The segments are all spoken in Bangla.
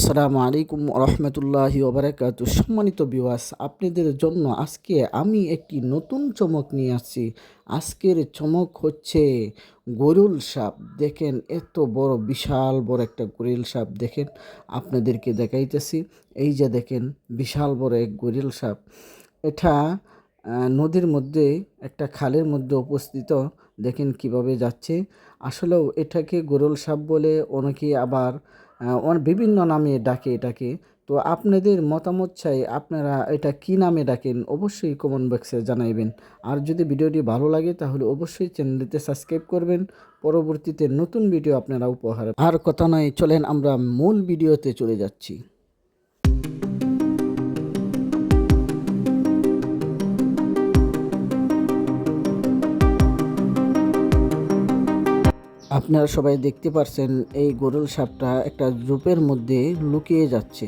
আসসালামু আলাইকুম রহমতুল্লাহি ওবারাকাতু। সম্মানিত ভিউয়ার্স, আপনাদের জন্য আজকে আমি একটি নতুন চমক নিয়ে আসছি। আজকের চমক হচ্ছে গরুল সাপ। দেখেন, এত বড় বিশাল বড় একটা গরুল সাপ। দেখেন, আপনাদেরকে দেখাইতেছি। এই যে দেখেন, বিশাল বড় এক গরুল সাপ। এটা নদীর মধ্যে, একটা খালের মধ্যে অবস্থিত। দেখেন কিভাবে যাচ্ছে। আসলেও এটাকে গরুল সাপ বলে, অনেকে আবার বিভিন্ন নামে ডাকে এটাকে। তো আপনাদের মতামত চাই, আপনারা এটা কি নামে ডাকেন অবশ্যই কমেন্ট বক্সে জানাইবেন। আর যদি ভিডিওটি ভালো লাগে তাহলে অবশ্যই চ্যানেলটিতে সাবস্ক্রাইব করবেন। পরবর্তীতে নতুন ভিডিও আপনারা উপহার। আর কথা নয়, চলেন আমরা মূল ভিডিওতে চলে যাচ্ছি। আপনারা সবাই দেখতে পাচ্ছেন, এই গরুল সাপটা একটা ঝোপের মধ্যে লুকিয়ে যাচ্ছে।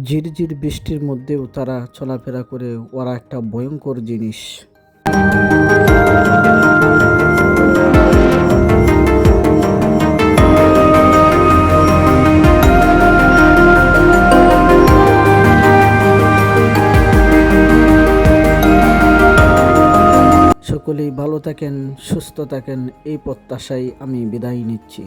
ঝিরঝির বৃষ্টির মধ্যেও তারা চলাফেরা করে, ওরা একটা ভয়ঙ্কর জিনিস। সকলেই ভালো থাকেন, সুস্থ থাকেন, এই প্রত্যাশায় আমি বিদায় নিচ্ছি।